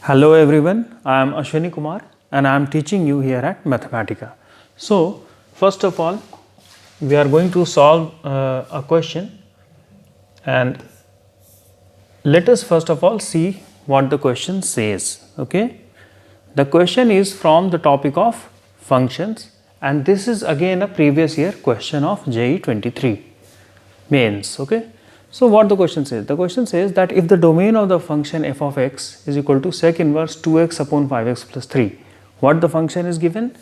Hello everyone, I am Ashwni Kumar and I am teaching you here at Mathematica. So, first of all, we are going to solve a question, and let us first of all see what the question says. Okay, the question is from the topic of functions, and this is again a previous year question of JEE 23 mains. Okay. So, what the question says? The question says that if the domain of the function f of x is equal to sec inverse 2x upon 5x plus 3, what the function is given?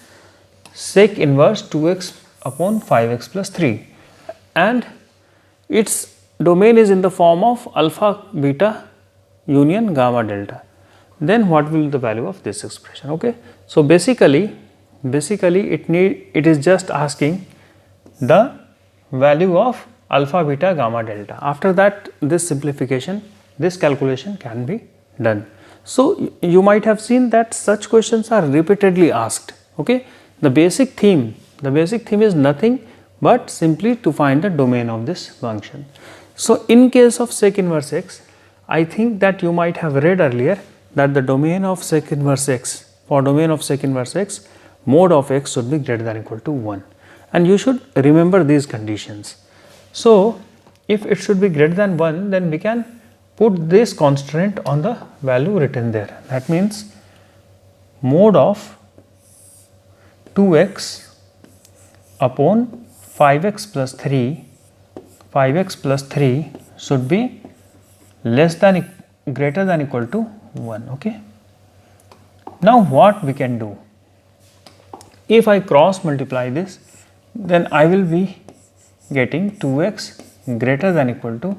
Sec inverse 2x upon 5x plus 3, and its domain is in the form of alpha beta union gamma delta. Then what will be the value of this expression? Okay. So, basically it is just asking the value of alpha beta gamma delta. After that, this simplification, this calculation can be done. So, you might have seen that such questions are repeatedly asked. Okay, the basic theme is nothing but simply to find the domain of this function. So, in case of sec inverse x, I think that you might have read earlier that the domain of sec inverse x, for domain of sec inverse x, mod of x should be greater than or equal to 1, and you should remember these conditions. So, if it should be greater than 1, then we can put this constraint on the value written there. That means mod of 2x upon 5x plus 3 should be less than greater than equal to 1. Okay. Now, what we can do? If I cross multiply this, then I will be getting 2x greater than equal to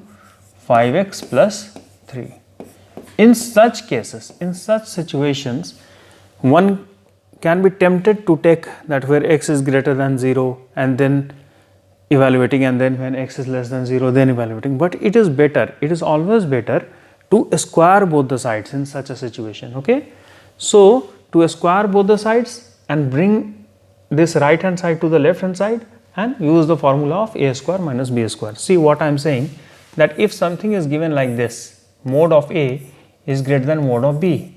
5x plus 3. In such cases, in such situations, one can be tempted to take that where x is greater than 0 and then evaluating, and then when x is less than 0 then evaluating, but it is better, it is always better to square both the sides in such a situation. Okay. So, to square both the sides and bring this right hand side to the left hand side and use the formula of a square minus b square. See what I am saying, that if something is given like this, mod of a is greater than mod of b,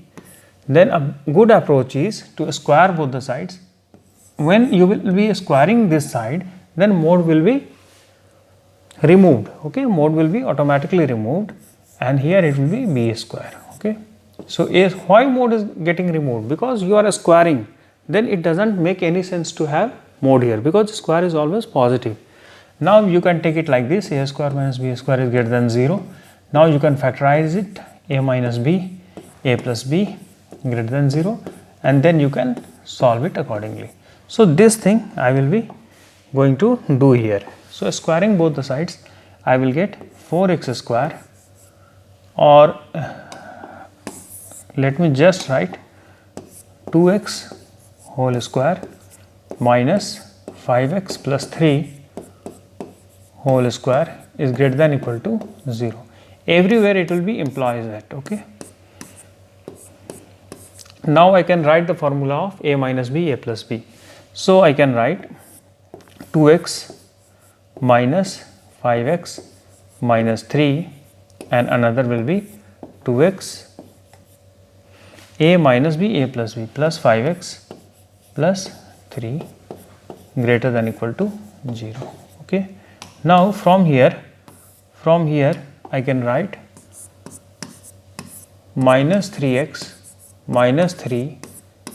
then a good approach is to square both the sides. When you will be squaring this side, then mod will be removed. Okay, mod will be automatically removed, and here it will be b square. Okay. So, why mod is getting removed? Because you are squaring, then it does not make any sense to have mod here, because square is always positive. Now, you can take it like this, a square minus b square is greater than 0. Now, you can factorize it, a minus b, a plus b greater than 0, and then you can solve it accordingly. So, this thing I will be going to do here. So, squaring both the sides, I will get 4x square, or let me just write 2x whole square minus 5x plus 3 whole square is greater than equal to 0. Everywhere it will be implies that. Okay. Now, I can write the formula of a minus b, a plus b. So, I can write 2x minus 5x minus 3, and another will be 2x a minus b, a plus b plus 5x plus 3 greater than equal to 0. Okay. Now, from here I can write minus 3x minus 3,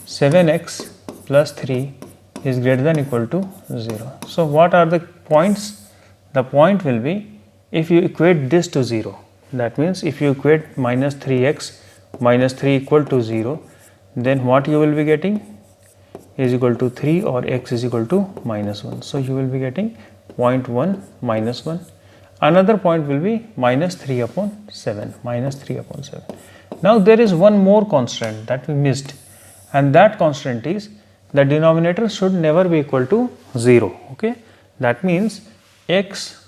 7x plus 3 is greater than equal to 0. So, what are the points? The point will be, if you equate this to 0, that means if you equate minus 3x minus 3 equal to 0, then what you will be getting is equal to 3, or x is equal to minus 1. So, you will be getting 0.1 minus 1. Another point will be minus 3 upon 7, minus 3 upon 7. Now, there is one more constant that we missed, and that constant is the denominator should never be equal to 0. Okay. That means x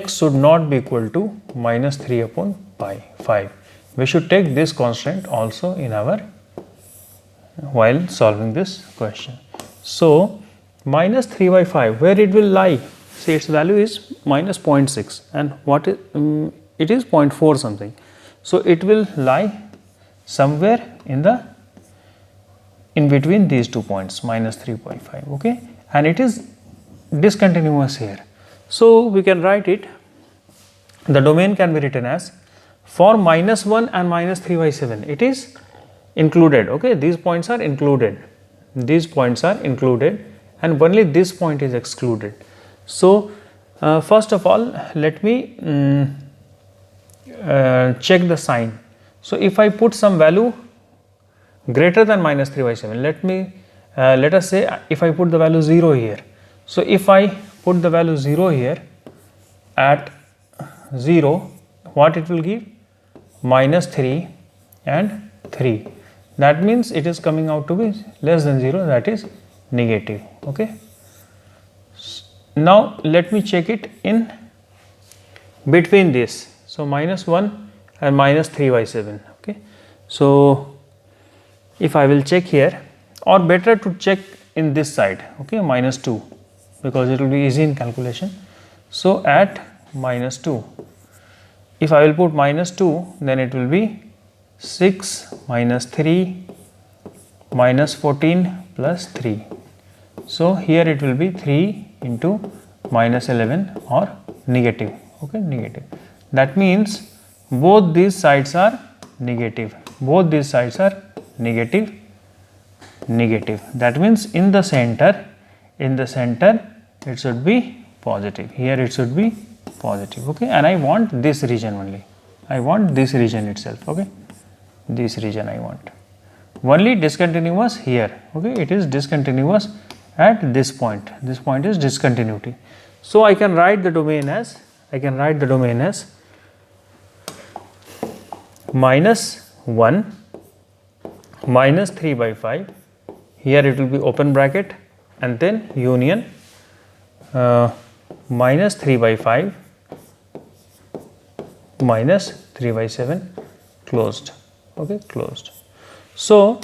should not be equal to minus 3 upon pi 5. We should take this constant also in our while solving this question. So, minus 3 by 5, where it will lie? See, its value is minus 0.6, and what is it is 0.4 something. So it will lie somewhere in between these 2 points, minus 3.5, okay, and it is discontinuous here. So we can write it, the domain can be written as for minus 1 and minus 3 by 7, it is included, okay, these points are included, and only this point is excluded. So first of all, let me check the sign. So if I put some value greater than minus 3 by 7, let us say if I put the value 0 here. So if I put the value 0 here, at 0, what it will give? Minus 3 and 3. That means it is coming out to be less than 0, that is negative, okay. Now let me check it in between this. So minus 1 and minus 3 by 7, okay. So if I will check here, or better to check in this side, okay, minus 2, because it will be easy in calculation. So at minus 2, if I will put minus 2, then it will be 6 minus 3 minus 14 plus 3. So here it will be 3 into minus 11 or negative, okay, negative. That means both these sides are negative, negative. That means in the center it should be positive, here it should be positive, okay, and I want this region only, I want this region itself, okay, this region I want. Only discontinuous here, okay, it is discontinuous at this point is discontinuity. So I can write the domain as minus 1 minus 3 by 5, here it will be open bracket, and then union minus 3 by 5 minus 3 by 7 closed, okay, closed. So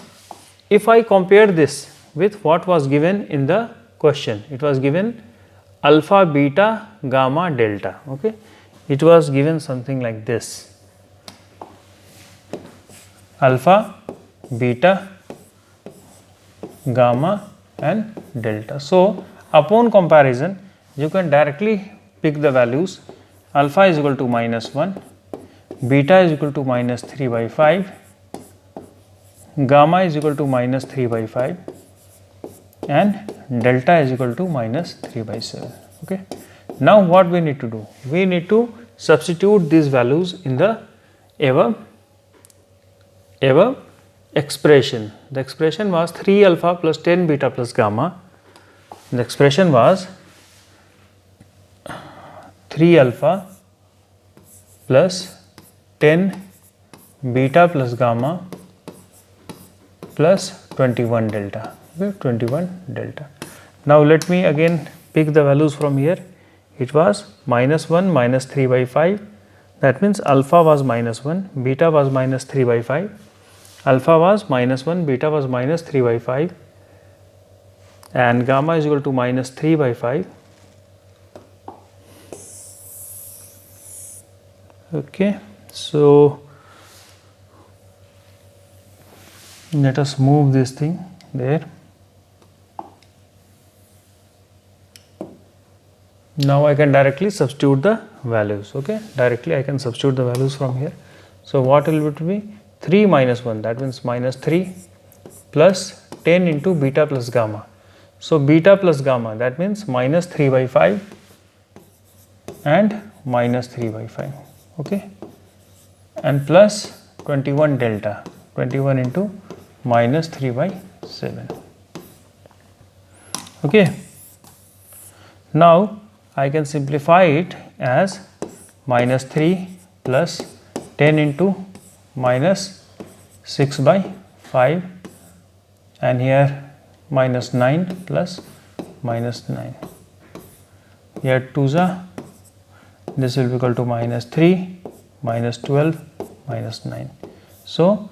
if I compare this with what was given in the question, it was given alpha, beta, gamma, delta, okay, it was given something like this: alpha, beta, gamma and delta. So upon comparison, you can directly pick the values. Alpha is equal to minus 1, beta is equal to minus 3 by 5, gamma is equal to minus 3 by 5 and delta is equal to minus 3 by 7, okay. Now what we need to do? We need to substitute these values in the above expression. The expression was 3 alpha plus 10 beta plus gamma. The expression was 3 alpha plus 10 beta plus gamma plus 21 delta, okay, 21 delta. Now let me again pick the values from here. It was minus 1 minus 3 by 5, that means alpha was minus 1, beta was minus 3 by 5, alpha was minus 1, beta was minus 3 by 5 and gamma is equal to minus 3 by 5, okay. So let us move this thing there. Now I can directly substitute the values, okay, directly I can substitute the values from here. So what will it be? 3 minus 1, that means minus 3 plus 10 into beta plus gamma. So beta plus gamma, that means minus 3 by 5 and minus 3 by 5, okay, and plus 21 delta, 21 into minus 3 by 7, okay. Now I can simplify it as minus 3 plus 10 into minus 6 by 5 and here minus 9 plus minus 9. Here 2's are, this will be equal to minus 3, minus 12, minus 9. So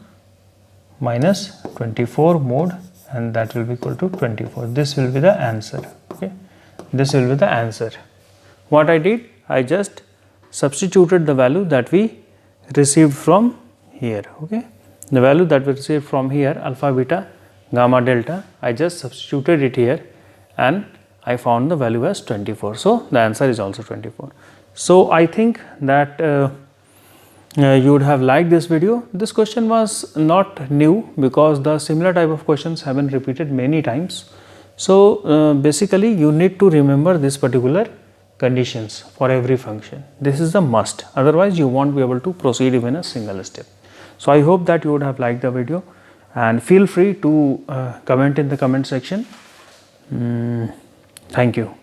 minus 24 mode and that will be equal to 24. This will be the answer, okay. This will be the answer. What I did, I just substituted the value that we received from here. Okay, the value that we received from here, alpha, beta, gamma, delta, I just substituted it here and I found the value as 24. So the answer is also 24. So I think that you would have liked this video. This question was not new because the similar type of questions have been repeated many times. So basically you need to remember this particular conditions for every function. This is a must, otherwise you won't be able to proceed even a single step. So I hope that you would have liked the video, and feel free to comment in the comment section. Thank you.